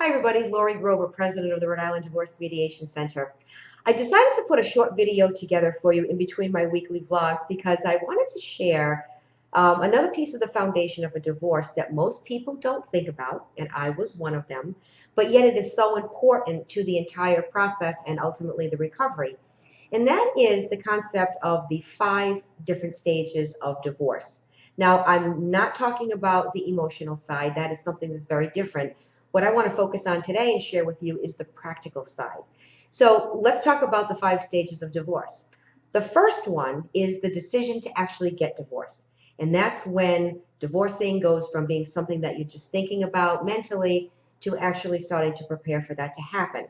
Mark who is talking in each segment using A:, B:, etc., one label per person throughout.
A: Hi everybody, Lori A, President of the Rhode Island Divorce Mediation Center. I decided to put a short video together for you in between my weekly vlogs because I wanted to share another piece of the foundation of a divorce that most people don't think about, and I was one of them, but yet it is so important to the entire process and ultimately the recovery. And that is the concept of the 5 different stages of divorce. Now, I'm not talking about the emotional side. That is something that's very different. What I want to focus on today and share with you is the practical side. So let's talk about the 5 stages of divorce. The first one is the decision to actually get divorced. And that's when divorcing goes from being something that you're just thinking about mentally to actually starting to prepare for that to happen.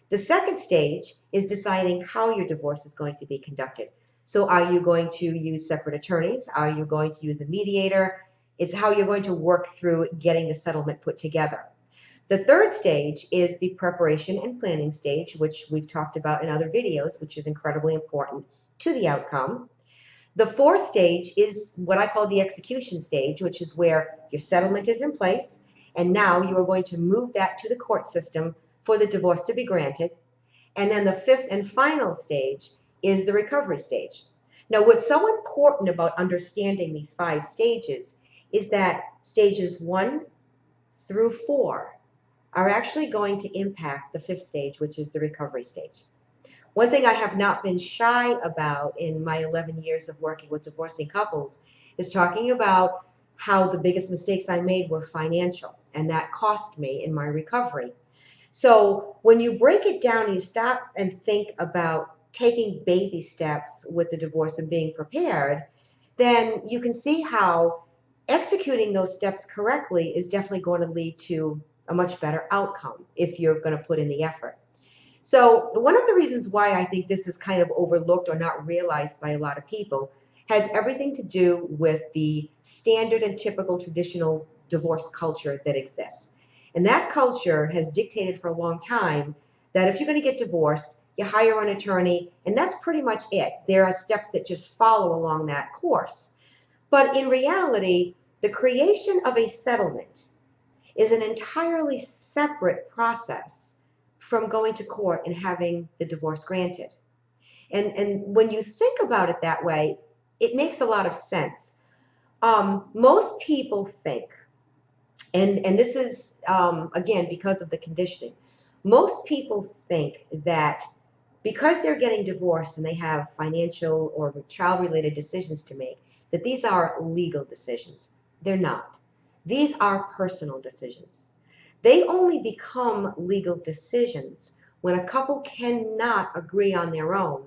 A: The second stage is deciding how your divorce is going to be conducted. So are you going to use separate attorneys? Are you going to use a mediator? It's how you're going to work through getting the settlement put together. The third stage is the preparation and planning stage, which we've talked about in other videos, which is incredibly important to the outcome. The fourth stage is what I call the execution stage, which is where your settlement is in place, and now you are going to move that to the court system for the divorce to be granted. And then the fifth and final stage is the recovery stage. Now, what's so important about understanding these 5 stages is that stages 1 through 4 are actually going to impact the 5th stage, which is the recovery stage. One thing I have not been shy about in my 11 years of working with divorcing couples is talking about how the biggest mistakes I made were financial, and that cost me in my recovery. So when you break it down and you stop and think about taking baby steps with the divorce and being prepared, then you can see how executing those steps correctly is definitely going to lead to a much better outcome if you're going to put in the effort. So one of the reasons why I think this is kind of overlooked or not realized by a lot of people has everything to do with the standard and typical traditional divorce culture that exists. And that culture has dictated for a long time that if you're going to get divorced, you hire an attorney, and that's pretty much it. There are steps that just follow along that course. But in reality, the creation of a settlement is an entirely separate process from going to court and having the divorce granted. And when you think about it that way, it makes a lot of sense. Most people think, and this is, again, because of the conditioning, most people think that because they're getting divorced and they have financial or child-related decisions to make, that these are legal decisions. They're not. These are personal decisions. They only become legal decisions when a couple cannot agree on their own.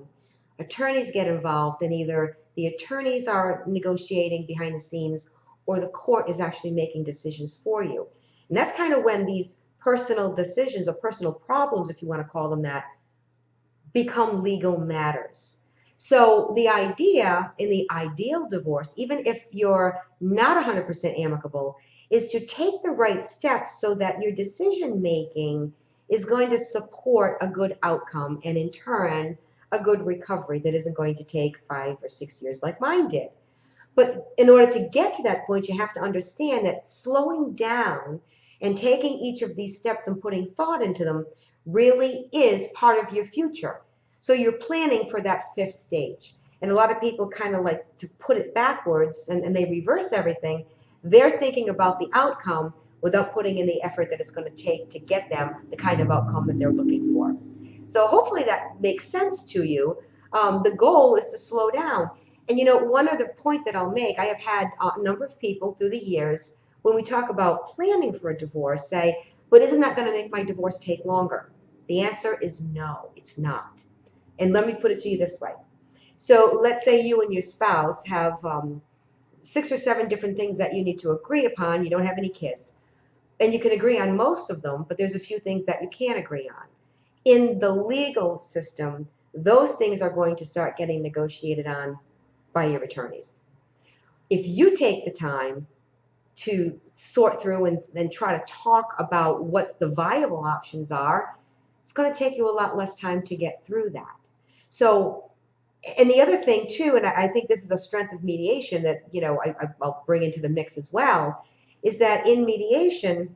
A: Attorneys get involved, and either the attorneys are negotiating behind the scenes or the court is actually making decisions for you. And that's kind of when these personal decisions or personal problems, if you want to call them that, become legal matters. So the idea in the ideal divorce, even if you're not 100% amicable, is to take the right steps so that your decision making is going to support a good outcome and in turn a good recovery that isn't going to take 5 or 6 years like mine did. But in order to get to that point, you have to understand that slowing down and taking each of these steps and putting thought into them really is part of your future. So you're planning for that 5th stage. And a lot of people kind of like to put it backwards and they reverse everything. They're thinking about the outcome without putting in the effort that it's going to take to get them the kind of outcome that they're looking for. So hopefully that makes sense to you. The goal is to slow down. And you know, one other point that I'll make, I have had a number of people through the years, when we talk about planning for a divorce, say, but isn't that going to make my divorce take longer? The answer is no, it's not. And let me put it to you this way. So let's say you and your spouse have 6 or 7 different things that you need to agree upon. You don't have any kids. And you can agree on most of them, but there's a few things that you can't agree on. In the legal system, those things are going to start getting negotiated on by your attorneys. If you take the time to sort through and then try to talk about what the viable options are, it's going to take you a lot less time to get through that. So, and the other thing too, and I think this is a strength of mediation that, you know, I'll bring into the mix as well, is that in mediation,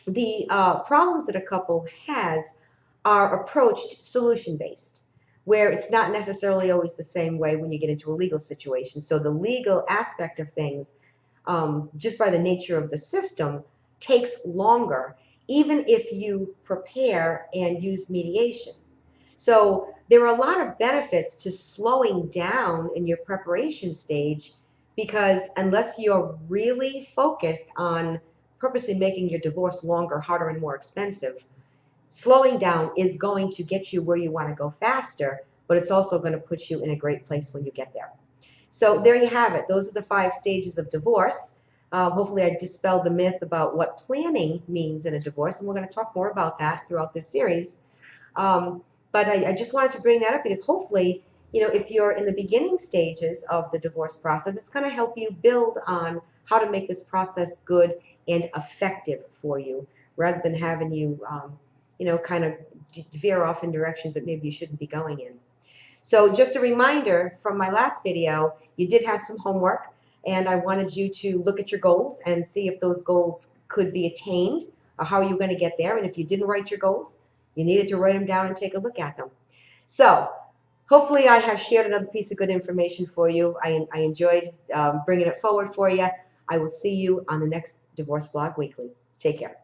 A: the problems that a couple has are approached solution-based, where it's not necessarily always the same way when you get into a legal situation. So the legal aspect of things, just by the nature of the system, takes longer, even if you prepare and use mediation. So there are a lot of benefits to slowing down in your preparation stage, because unless you're really focused on purposely making your divorce longer, harder, and more expensive, slowing down is going to get you where you want to go faster, but it's also going to put you in a great place when you get there. So there you have it. Those are the 5 stages of divorce. Hopefully I dispelled the myth about what planning means in a divorce, and we're going to talk more about that throughout this series. But I just wanted to bring that up because hopefully, if you're in the beginning stages of the divorce process, it's going to help you build on how to make this process good and effective for you, rather than having you, kind of veer off in directions that maybe you shouldn't be going in. So just a reminder from my last video, you did have some homework, and I wanted you to look at your goals and see if those goals could be attained, or how you're going to get there. And if you didn't write your goals, you needed to write them down and take a look at them. So hopefully I have shared another piece of good information for you. I enjoyed bringing it forward for you. I will see you on the next Divorce Blog Weekly. Take care.